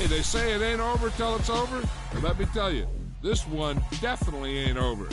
Hey, they say it ain't over till it's over. But let me tell you, this one definitely ain't over.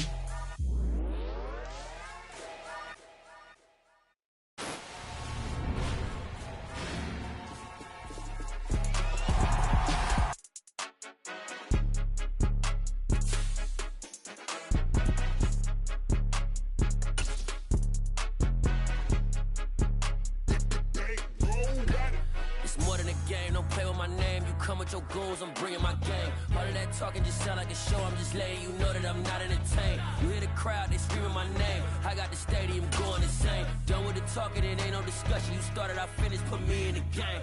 Your goons, I'm bringing my game. All of that talking just sound like a show. I'm just letting you know that I'm not entertained. You hear the crowd, they screaming my name. I got the stadium going insane. Done with the talking, it ain't no discussion. You started, I finished, put me in the game.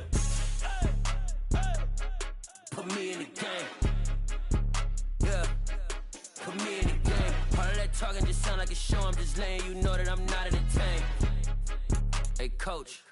Put me in the game. Yeah, put me in the game. All of that talking just sound like a show. I'm just letting you know that I'm not entertained. Hey, coach.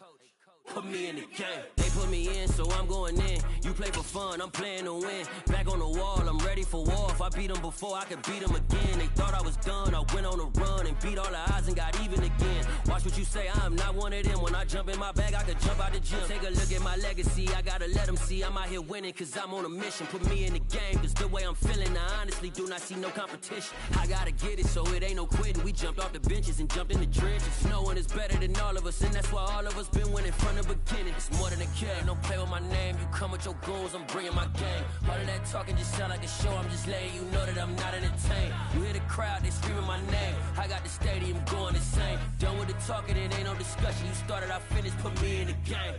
Put me in the game. They put me in, so I'm going in. You play for fun, I'm playing to win. Back on the wall, I'm ready for war. If I beat them before, I could beat them again. They thought I was done, I went on a run and beat all the odds and got even again. Watch what you say, I'm not one of them. When I jump in my bag, I could jump out the gym. Take a look at my legacy, I gotta let them see I'm out here winning, cause I'm on a mission. Put me in the game, cause the way I'm feeling, I honestly do not see no competition. I gotta get it, so it ain't no quitting. We jumped off the benches and jumped in the trenches. No one is better than all of us, and that's why all of us been winning from the beginning. It's more than a game, don't play with my name. You come with your goons, I'm bringing my game. All of that talking just sound like a show. I'm just letting you know that I'm not entertained. You hear the crowd, they screaming my name. I got the stadium going insane. Done with the talking, it ain't no discussion. You started, I finished, put me in the game.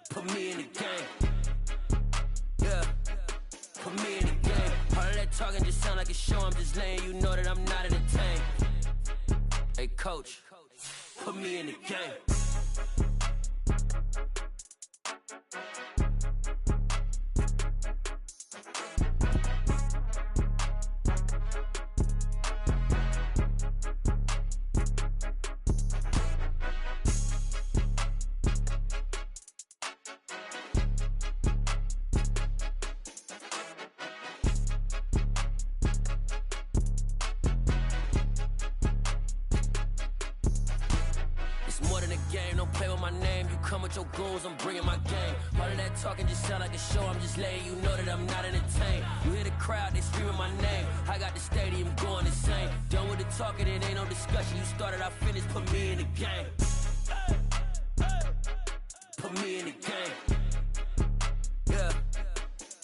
Put me in the game. Yeah, put me in the game. All of that talking just sound like a show. I'm just letting you know that I'm not entertained. Hey, coach. Put me in the game. Your goons, I'm bringing my game. All of that talking just sound like a show. I'm just letting you know that I'm not entertained. You hear the crowd, they screaming my name. I got the stadium going insane. Done with the talking, it ain't no discussion. You started, I finished, put me in the game. Put me in the game. Yeah,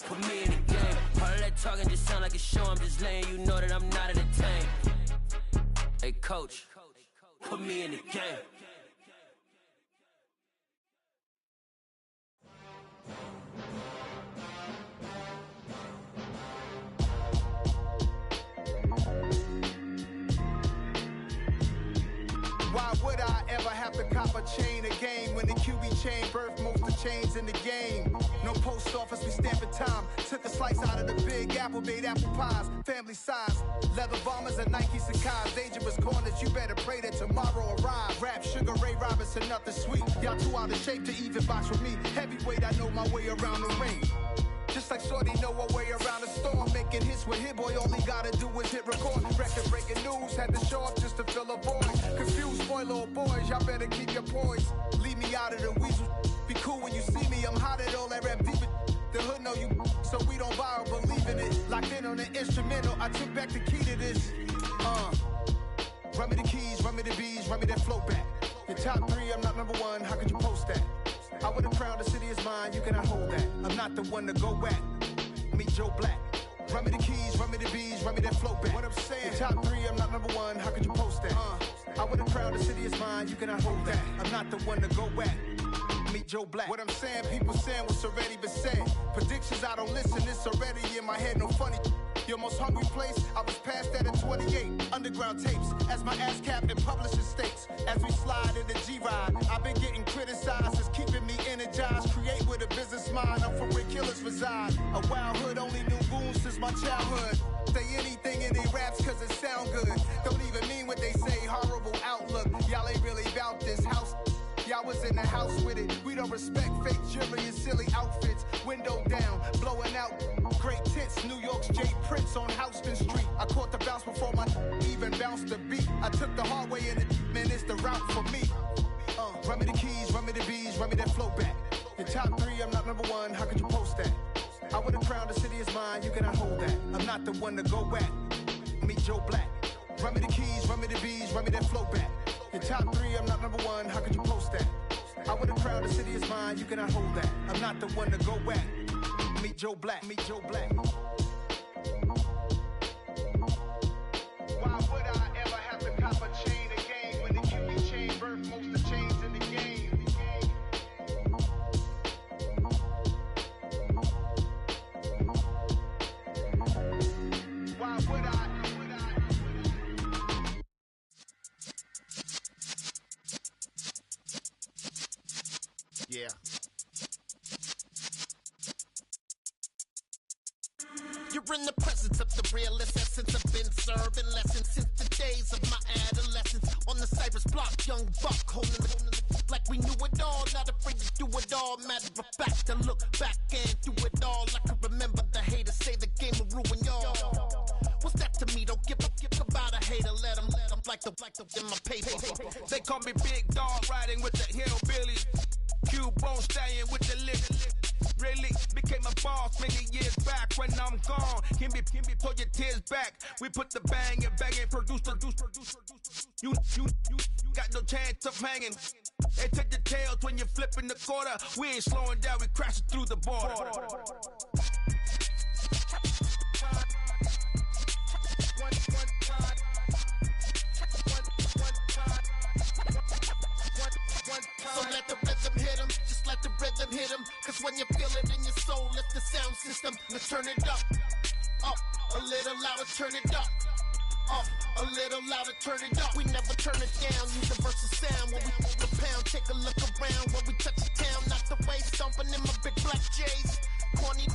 put me in the game. All of that talking just sound like a show. I'm just letting you know that I'm not entertained. Hey, coach, put me in the game. Why would I ever have to cop a chain again when the QB chain birthed most of chains in the game? No post office, we stamping time. Took a slice out of the big apple, made apple pies, family size. Leather bombers and Nike Sacai's. Dangerous corners, you better pray that tomorrow arrive. Rap, Sugar Ray Robinson, nothing sweet. Y'all too out of shape to even box with me. Heavyweight, I know my way around the ring. Just like Shorty know her way around the storm. Making hits with Hit Boy, all he gotta do is hit record. Record breaking news, had to show up just to fill a void. Confused boy, little boys, y'all better keep your poise. Leave me out of the weasel. Be cool when you see me, I'm hot at all that rap deep. The hood know you, so we don't borrow, believe in it. Locked in on the instrumental, I took back the key to this. Run me the keys, run me the bees, run me that flow back. Your top three, I'm not number one, how could you post that? I would've crowned the city is mine, you cannot hold that. I'm not the one to go back. Meet Joe Black. Run me the keys, run me the bees, run me that flow back. What I'm saying, top three, I'm not number one, how could you post that? I would've crowned the city is mine, you cannot hold that. I'm not the one to go back. Meet Joe Black. What I'm saying, people saying what's already been said. Predictions, I don't listen, it's already in my head, no funny. Your most hungry place, I was past that at 28. Underground tapes, as my ass cap and publishing states. As we slide in the G-Ride, I've been getting criticized, it's keeping me energized. Create with a business mind, I'm from where killers reside. A wild hood, only knew goons since my childhood. Say anything in their raps cause it sound good. Don't even mean what they say, horrible outlook. Y'all ain't really about this house. Y'all was in the house with it. We don't respect fake jewelry and silly outfits. Window down, blowing out. Great tits, New York's J. Prince on Houston Street. I caught the bounce before my even bounced the beat. I took the hard way in it, man, it's the route for me. Run me the keys, run me the bees, run me that flow back. Your top three, I'm not number mine, you cannot hold that. I'm not the one to go at. Meet Joe Black. Run me the keys, run me the bees, run me that flow back. Your top 3, I'm not number 1, how could you post that? I would have crowd, the city is mine, you cannot hold that. I'm not the one to go at. Meet Joe Black, meet Joe Black. Why would I ever have to cop a chain again when the QB chain birthed most of the chains in the game? Why would I? Yeah. You're in the presence of the realest essence. I've been serving lessons since the days of my adolescence. On the Cypress block, young buck holding the like we knew it all. Not afraid to do it all. Matter of fact, to look back and do it all. I can remember the haters say the game will ruin y'all. What's that to me? Don't give about a hater. Let them like the in my paper. They call me Big Dog, riding with the hillbillies. Cubone staying with the lift. Really became a boss many years back. When I'm gone, can be pull your tears back. We put the bang and produce. You got no chance of hanging. They take the tails when you're flipping the quarter. We ain't slowing down, we crashing through the border. So let the rhythm hit him, just let the rhythm hit him. Cause when you feel it in your soul, lift the sound system. Let's turn it up, a little louder, turn it up. A little louder, turn it up. We never turn it down, universal sound. When we move the pound, take a look around. When we touch the town, not the way, stomping in my big black J's. Corny,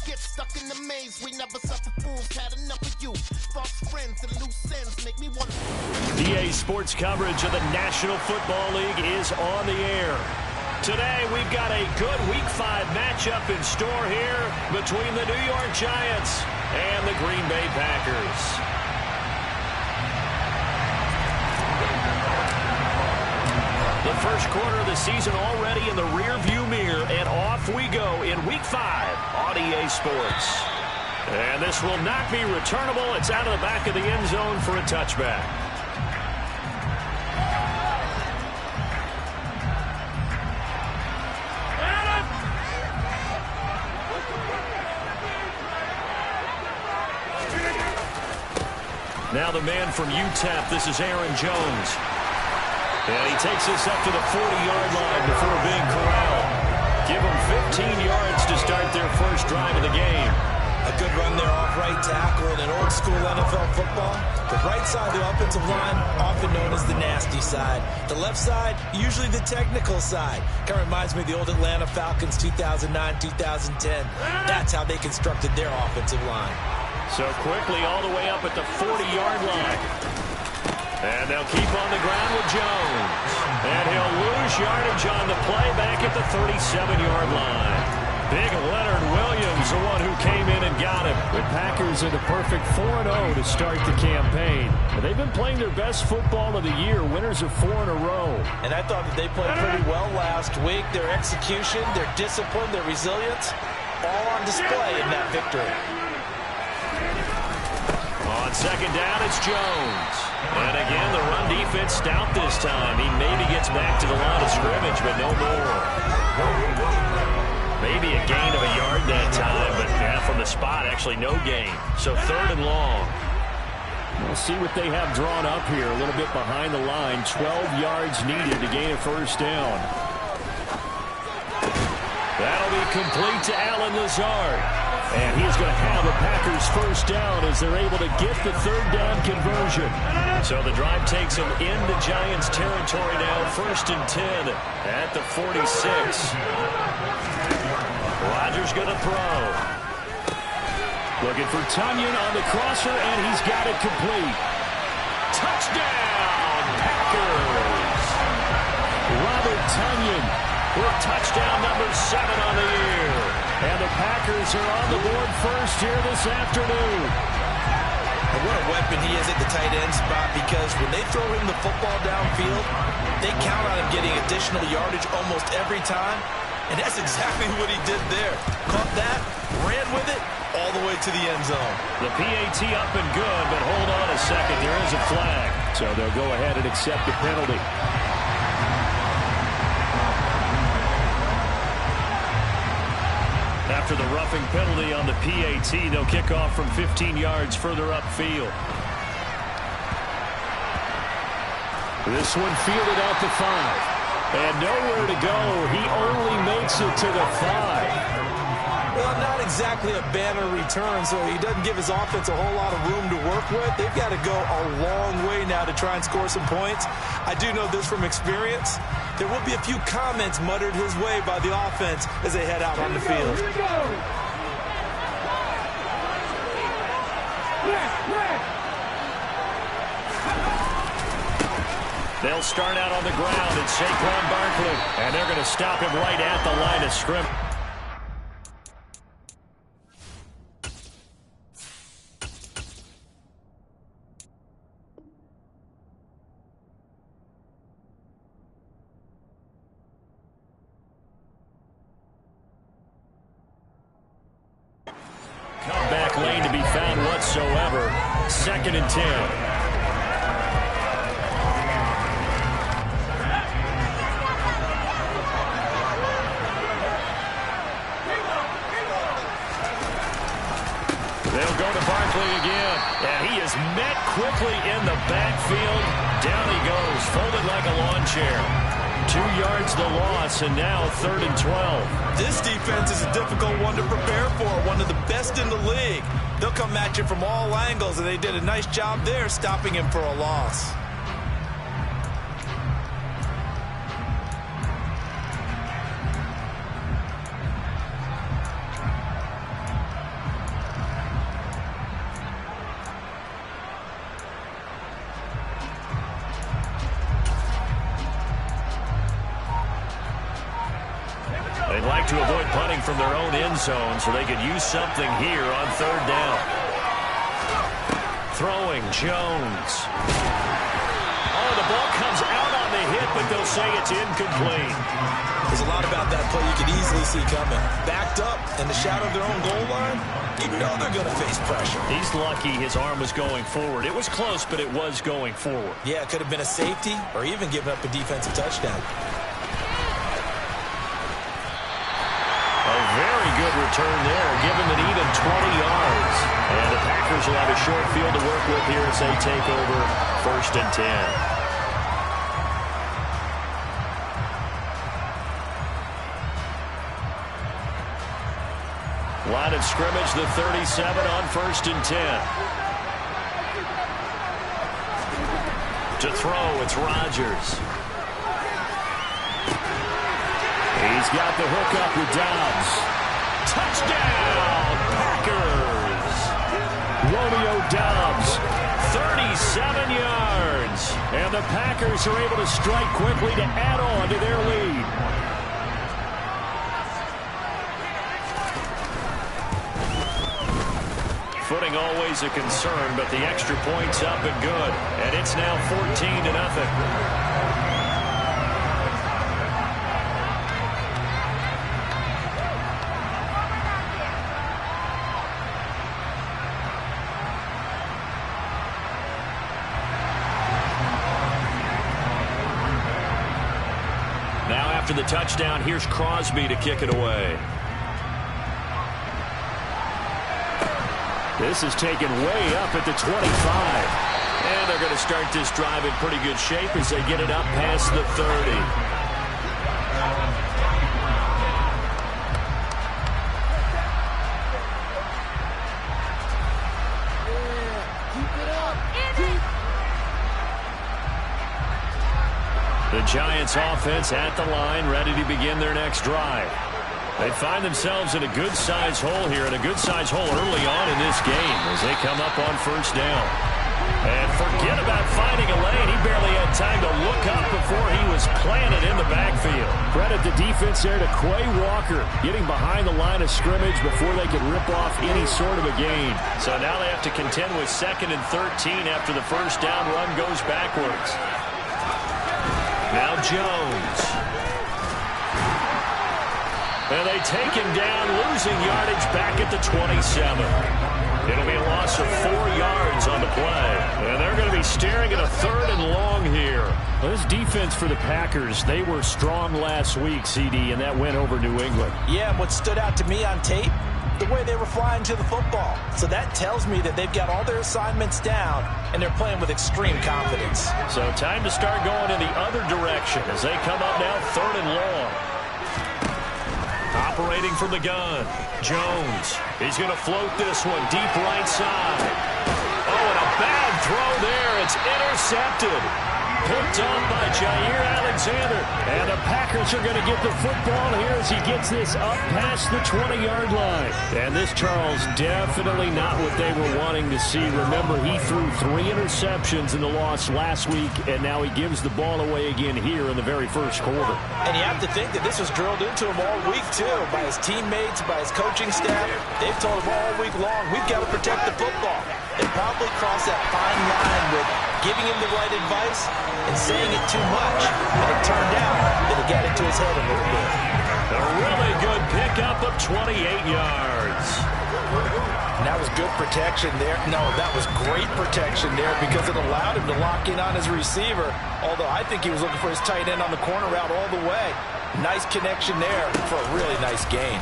get stuck in the maze. We never suffer fools, had enough of you. False friends and loose ends make me want to. EA Sports coverage of the National Football League is on the air. Today, we've got a good Week 5 matchup in store here between the New York Giants and the Green Bay Packers. The first quarter of the season already in the rear-view mirror, and off we go in Week 5 on EA Sports. And this will not be returnable. It's out of the back of the end zone for a touchback. Now the man from UTEP, this is Aaron Jones. And he takes us up to the 40-yard line before being corralled. Give them 15 yards to start their first drive of the game. A good run there off right tackle in an old-school NFL football. The right side of the offensive line, often known as the nasty side. The left side, usually the technical side. Kind of reminds me of the old Atlanta Falcons 2009-2010. That's how they constructed their offensive line. So quickly all the way up at the 40-yard line. And they'll keep on the ground with Jones. And he'll lose yardage on the play back at the 37-yard line. Big Leonard Williams, the one who came in and got him. The Packers in a perfect 4-0 to start the campaign. They've been playing their best football of the year, winners of 4 in a row. And I thought that they played pretty well last week. Their execution, their discipline, their resilience, all on display in that victory. On second down, it's Jones. And again, the run defense stout this time. He maybe gets back to the line of scrimmage, but no more. Maybe a gain of a yard that time, but from the spot, actually no gain. So 3rd and long. We'll see what they have drawn up here. A little bit behind the line. 12 yards needed to gain a first down. That'll be complete to Allen Lazard. And he's going to have a Packers first down as they're able to get the 3rd down conversion. So the drive takes them into Giants territory now. 1st and 10 at the 46. Rodgers going to throw. Looking for Tonyan on the crosser, and he's got it complete. Touchdown, Packers! Robert Tonyan with touchdown number 7 on the year. And the Packers are on the board first here this afternoon. And what a weapon he is at the tight end spot, because when they throw him the football downfield, they count on him getting additional yardage almost every time. And that's exactly what he did there. Caught that, ran with it, all the way to the end zone. The PAT up and good, but hold on a second. There is a flag. So they'll go ahead and accept the penalty. After the roughing penalty on the PAT, they'll kick off from 15 yards further upfield. This one fielded out to 5. And nowhere to go. He only makes it to the 5. Well, not exactly a banner return, so he doesn't give his offense a whole lot of room to work with. They've got to go a long way now to try and score some points. I do know this from experience. There will be a few comments muttered his way by the offense as they head out on the field. Here we go. They'll start out on the ground. It's Saquon Barkley, and they're going to stop him right at the line of scrimmage. Comeback lane to be found whatsoever. 2nd and 10. They'll go to Barkley again, and he is met quickly in the backfield. Down he goes, folded like a lawn chair. 2 yards the loss, and now 3rd and 12. This defense is a difficult one to prepare for, one of the best in the league. They'll come at you from all angles, and they did a nice job there stopping him for a loss. They'd like to avoid punting from their own end zone so they could use something here on 3rd down. Throwing, Jones. Oh, the ball comes out on the hit, but they'll say it's incomplete. There's a lot about that play you could easily see coming. Backed up in the shadow of their own goal line, you know they're going to face pressure. He's lucky his arm was going forward. It was close, but it was going forward. Yeah, it could have been a safety or even given up a defensive touchdown. A very good return there, given an even 20 yards. And the Packers will have a short field to work with here as they take over 1st and 10. Line of scrimmage, the 37 on 1st and 10. To throw, it's Rodgers. He's got the hook up with Dobbs. Touchdown, Packers! Romeo Dobbs, 37 yards. And the Packers are able to strike quickly to add on to their lead. Footing always a concern, but the extra point's up and good. And it's now 14-0. After the touchdown, here's Crosby to kick it away. This is taken way up at the 25. And they're going to start this drive in pretty good shape as they get it up past the 30. The Giants offense at the line, ready to begin their next drive. They find themselves in a good-sized hole here, and a good-sized hole early on in this game as they come up on 1st down. And forget about finding a lane. He barely had time to look up before he was planted in the backfield. Credit the defense there to Quay Walker, getting behind the line of scrimmage before they could rip off any sort of a gain. So now they have to contend with 2nd and 13 after the 1st down run goes backwards. Now Jones. And they take him down, losing yardage back at the 27. It'll be a loss of 4 yards on the play. And they're going to be staring at a 3rd and long here. Well, this defense for the Packers, they were strong last week, CD, and that went over New England. Yeah, and what stood out to me on tape, the way they were flying to the football. So that tells me that they've got all their assignments down, and they're playing with extreme confidence. So time to start going in the other direction as they come up now 3rd and long. Operating from the gun, Jones. He's going to float this one deep right side. Oh, and a bad throw there. It's intercepted. Picked up by Jair Alexander. And the Packers are going to get the football here as he gets this up past the 20-yard line. And this, Charles, definitely not what they were wanting to see. Remember, he threw 3 interceptions in the loss last week, and now he gives the ball away again here in the very first quarter. And you have to think that this was drilled into him all week, too, by his teammates, by his coaching staff. They've told him all week long, we've got to protect the football. They probably crossed that fine line with giving him the right advice and saying it too much. And it turned out that it got into his head a little bit. A really good pickup of 28 yards. And that was good protection there. No, that was great protection there because it allowed him to lock in on his receiver. Although I think he was looking for his tight end on the corner route all the way. Nice connection there for a really nice gain.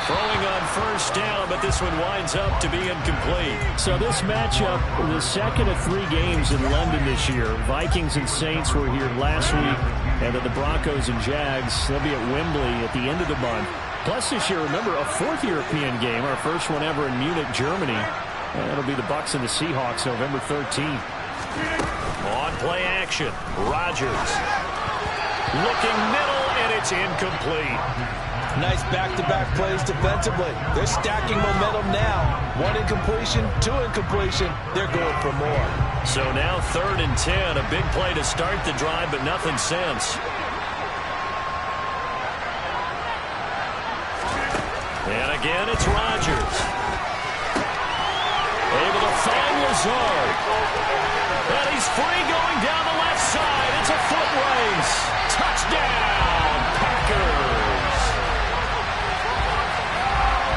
Throwing on first down, but this one winds up to be incomplete. So this matchup, the second of 3 games in London this year. Vikings and Saints were here last week, and then the Broncos and Jags, they'll be at Wembley at the end of the month. Plus this year, remember, a 4th European game, our first one ever in Munich, Germany. And it'll be the Bucs and the Seahawks November 13th. On play action, Rodgers. Looking middle, and it's incomplete. Nice back-to-back plays defensively. They're stacking momentum now. 1 incompletion, 2 incompletion. They're going for more. So now 3rd and 10. A big play to start the drive, but nothing since. And again, it's Rodgers. Able to find Lazard. And he's free going down the left side. It's a foot race. Touchdown, Packers.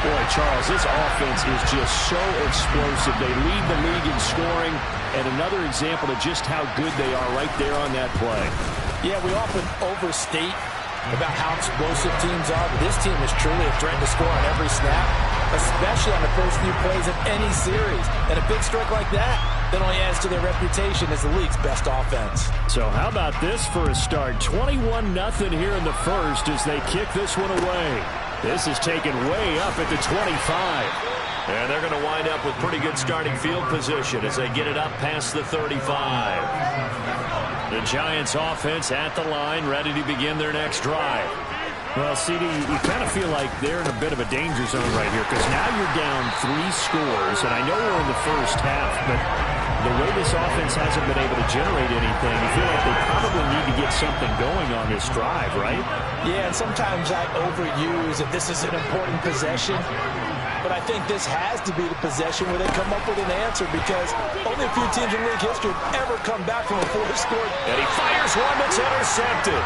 Boy, Charles, this offense is just so explosive. They lead the league in scoring, and another example of just how good they are right there on that play. Yeah, we often overstate about how explosive teams are, but this team is truly a threat to score on every snap, especially on the first few plays of any series. And a big strike like that only adds to their reputation as the league's best offense. So how about this for a start? 21-0 here in the first as they kick this one away. This is taken way up at the 25. And they're going to wind up with pretty good starting field position as they get it up past the 35. The Giants offense at the line, ready to begin their next drive. Well, CD, you kind of feel like they're in a bit of a danger zone right here because now you're down 3 scores, and I know we're in the first half, but the way this offense hasn't been able to generate anything, you feel like they probably need to get something going on this drive, right? Yeah, and sometimes I overuse that this is an important possession. But I think this has to be the possession where they come up with an answer because only a few teams in league history have ever come back from a 4-score. And he fires one that's intercepted.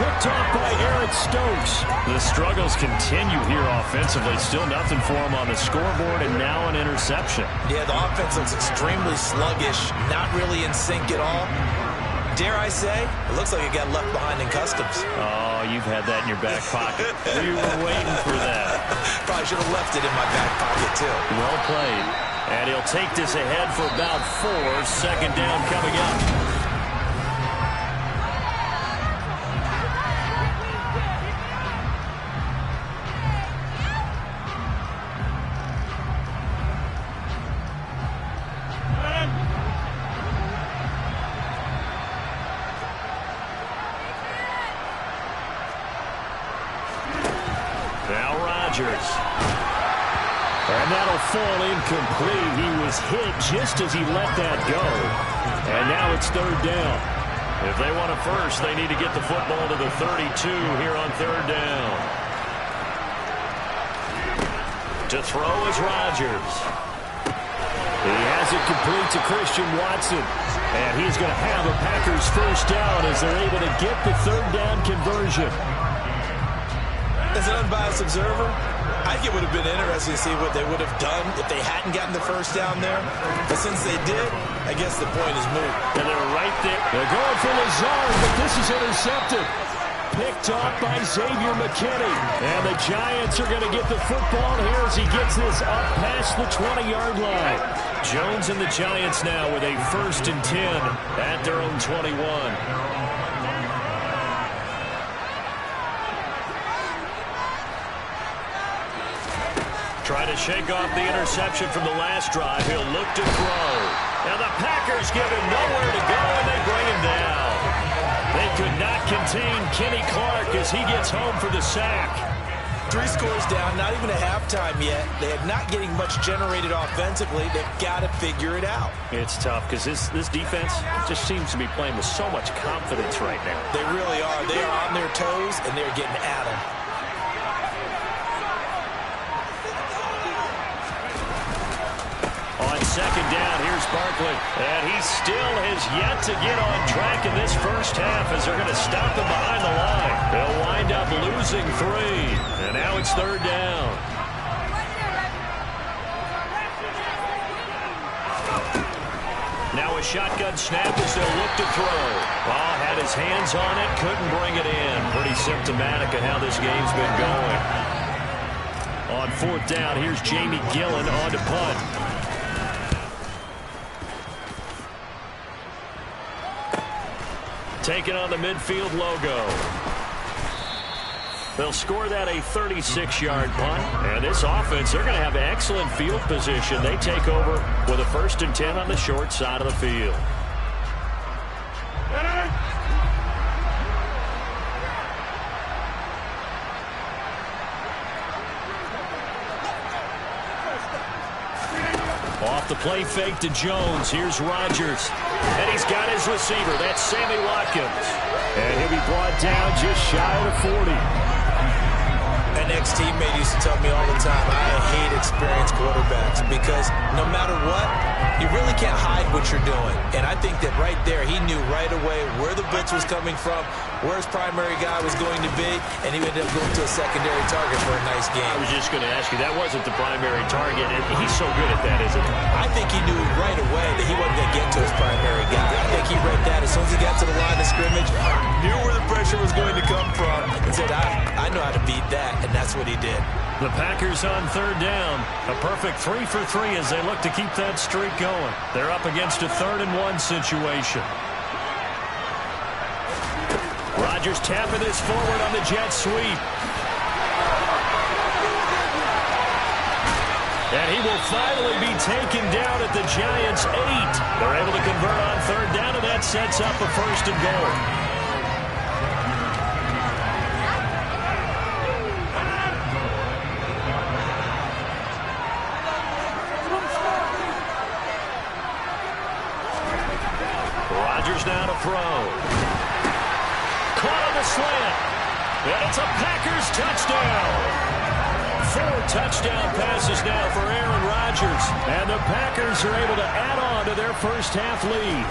Picked off by Eric Stokes. The struggles continue here offensively. Still nothing for him on the scoreboard, and now an interception. Yeah, the offense looks extremely sluggish, not really in sync at all. Dare I say, it looks like it got left behind in customs. Oh, you've had that in your back pocket. You were waiting for that. Probably should have left it in my back pocket, too. Well played. And he'll take this ahead for about 4. Second down coming up. And that'll fall incomplete. He was hit just as he let that go. And now it's 3rd down. If they want a first, they need to get the football to the 32 here on 3rd down. To throw is Rodgers. He has it complete to Christian Watson. And he's going to have a Packers first down as they're able to get the third down conversion. As an unbiased observer, I think it would have been interesting to see what they would have done if they hadn't gotten the first down there. But since they did, I guess the point is moot. And they're right there. They're going for Lazard, but this is intercepted. Picked off by Xavier McKinney. And the Giants are going to get the football here as he gets this up past the 20-yard line. Jones and the Giants now with a 1st and 10 at their own 21. Trying to shake off the interception from the last drive. He'll look to throw. Now the Packers give him nowhere to go, and they bring him down. They could not contain Kenny Clark as he gets home for the sack. 3 scores down, not even a halftime yet. They are not getting much generated offensively. They've got to figure it out. It's tough because this defense just seems to be playing with so much confidence right now. They really are. They are on their toes, and they're getting at them. On 2nd down, here's Barkley. And he still has yet to get on track in this first half as they're going to stop him behind the line. They'll wind up losing 3. And now it's 3rd down. Now a shotgun snap as they'll look to throw. Ball had his hands on it, couldn't bring it in. Pretty symptomatic of how this game's been going. On 4th down, here's Jamie Gillen on to punt. Taking on the midfield logo. They'll score that a 36-yard punt. And this offense, they're going to have excellent field position. They take over with a 1st and 10 on the short side of the field. Off the play fake to Jones. Here's Rodgers. And he's got his receiver. That's Sammy Watkins. And he'll be brought down just shy of the 40. An ex-teammate used to tell me all the time, I hate experienced quarterbacks because no matter what, you really can't hide what you're doing. And I think that right there, he knew right away where the blitz was coming from, where his primary guy was going to be, and he ended up going to a secondary target for a nice game. I was just going to ask you, that wasn't the primary target, and he's so good at that, isn't he? I think he knew right away that he wasn't going to get to his primary guy. I think he read that as soon as he got to the line of scrimmage, knew where the pressure was going to come from, and said, I know how to beat that, and that's what he did. The Packers on 3rd down. A perfect 3 for 3 as they look to keep that streak going. They're up against a 3rd and 1 situation. Rodgers tapping this forward on the jet sweep. And he will finally be taken down at the Giants' 8. They're able to convert on 3rd down, and that sets up a 1st and goal. Rodgers now to throw. Caught on the slant. And it's a Packers touchdown. 4 touchdown passes now for Aaron Rodgers. And the Packers are able to add on to their first half lead.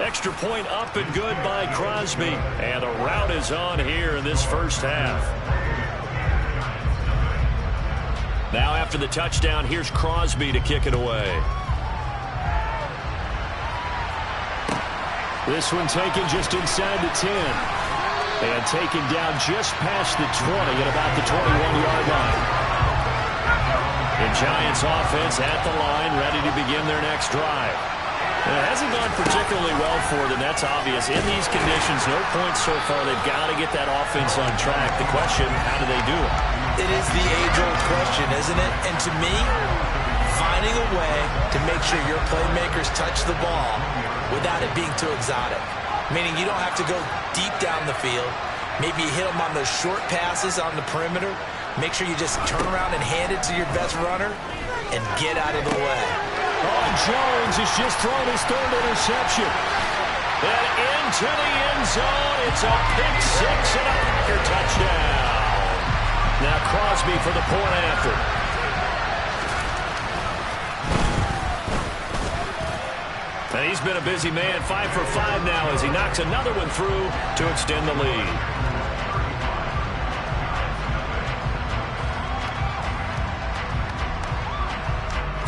Extra point up and good by Crosby. And the rout is on here in this first half. Now after the touchdown, here's Crosby to kick it away. This one taken just inside the 10. And taken down just past the 20 at about the 21-yard line. The Giants offense at the line, ready to begin their next drive. It hasn't gone particularly well for them, that's obvious. In these conditions, no points so far. They've got to get that offense on track. The question, how do they do it? It is the age-old question, isn't it? And to me, finding a way to make sure your playmakers touch the ball without it being too exotic. Meaning you don't have to go deep down the field. Maybe you hit them on those short passes on the perimeter. Make sure you just turn around and hand it to your best runner and get out of the way. Oh, Jones has just thrown his 3rd interception. And into the end zone. It's a pick 6 and a Packer touchdown. Now Crosby for the point after. And he's been a busy man, 5 for 5 now as he knocks another one through to extend the lead.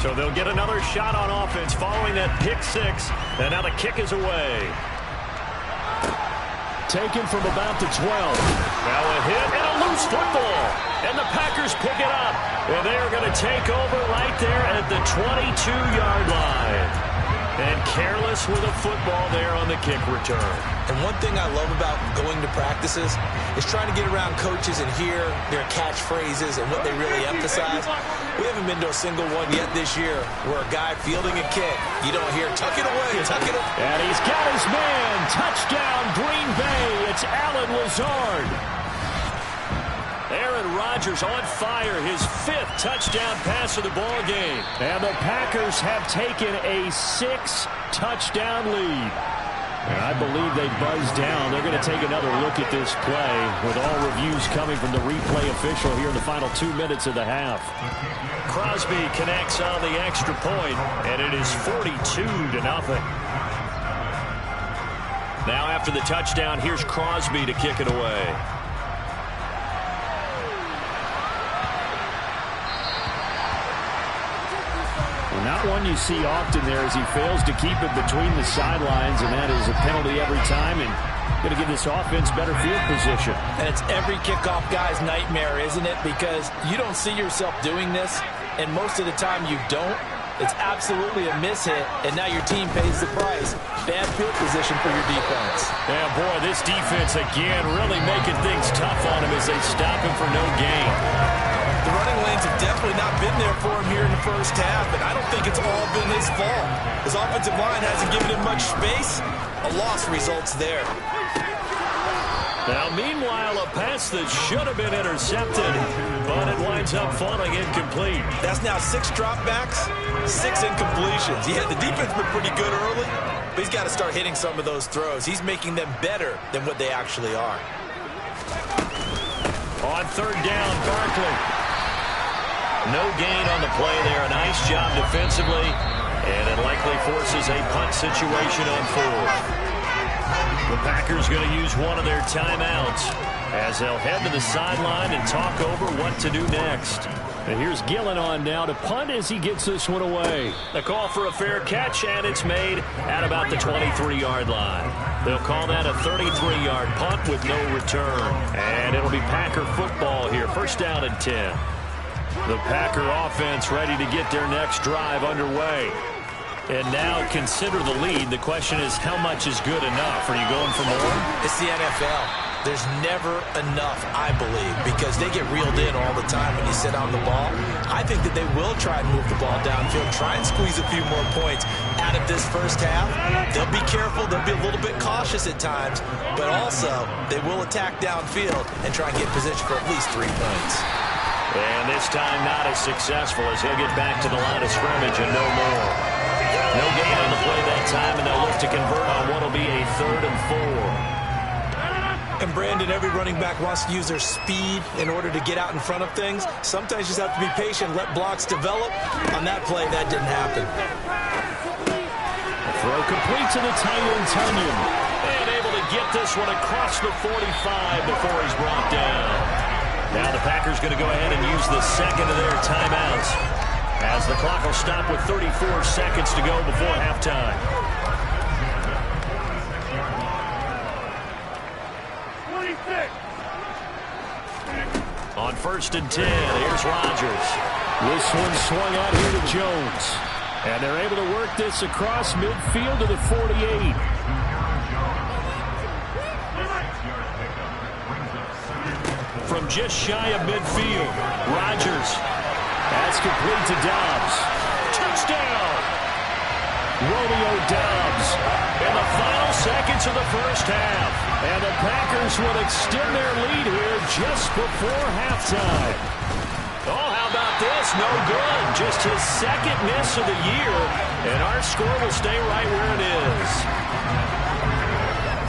So they'll get another shot on offense following that pick six. And now the kick is away. Taken from about the 12. Now a hit and a loose football. And the Packers pick it up. And they are going to take over right there at the 22-yard line. And careless with a football there on the kick return. And one thing I love about going to practices is trying to get around coaches and hear their catchphrases and what they really emphasize. We haven't been to a single one yet this year where a guy fielding a kick, you don't hear, tuck it away, tuck it away. And he's got his man. Touchdown, Green Bay. It's Allen Lazard. Aaron Rodgers on fire, his 5th touchdown pass of the ball game. And the Packers have taken a 6-touchdown lead. And I believe they buzzed down. They're going to take another look at this play with all reviews coming from the replay official here in the final 2 minutes of the half. Crosby connects on the extra point, and it is 42-0. Now after the touchdown, here's Crosby to kick it away. Not one you see often there as he fails to keep it between the sidelines, and that is a penalty every time, and going to give this offense better field position. And it's every kickoff guy's nightmare, isn't it? Because you don't see yourself doing this, and most of the time you don't. It's absolutely a mishit, and now your team pays the price. Bad field position for your defense. Yeah, boy, this defense again really making things tough on him as they stop him for no gain. The running lanes have definitely not been there for him here in the first half, and I don't think it's all been his fault. His offensive line hasn't given him much space. A loss results there. Now, meanwhile, a pass that should have been intercepted, but it winds up falling incomplete. That's now 6 dropbacks, 6 incompletions. Yeah, the defense been pretty good early, but he's got to start hitting some of those throws. He's making them better than what they actually are. On 3rd down, Barkley. No gain on the play there. A nice job defensively, and it likely forces a punt situation on 4th. The Packers going to use one of their timeouts as they'll head to the sideline and talk over what to do next. And here's Gillen on now to punt as he gets this one away. A call for a fair catch, and it's made at about the 23-yard line. They'll call that a 33-yard punt with no return. And it'll be Packer football here. 1st down and 10. The Packer offense ready to get their next drive underway. And now consider the lead. The question is, how much is good enough? Are you going for more? It's the NFL. There's never enough, I believe, because they get reeled in all the time when you sit on the ball. I think that they will try and move the ball downfield, try and squeeze a few more points out of this first half. They'll be careful. They'll be a little bit cautious at times, but also they will attack downfield and try and get position for at least 3 points. And this time not as successful as he'll get back to the line of scrimmage and no more. No gain on the play that time, and they'll look to convert on what will be a 3rd and 4. And Brandon, every running back wants to use their speed in order to get out in front of things. Sometimes you just have to be patient, let blocks develop. On that play, that didn't happen. Throw complete to the tight end, Tunyon. And able to get this one across the 45 before he's brought down. Now the Packers going to go ahead and use the 2nd of their timeouts, as the clock will stop with 34 seconds to go before halftime. 26. On 1st and 10, here's Rodgers. This one swung out here to Jones. And they're able to work this across midfield to the 48. From just shy of midfield, Rodgers. That's complete to Dobbs. Touchdown! Romeo Dobbs. In the final seconds of the first half. And the Packers will extend their lead here just before halftime. Oh, how about this? No good. Just his 2nd miss of the year. And our score will stay right where it is.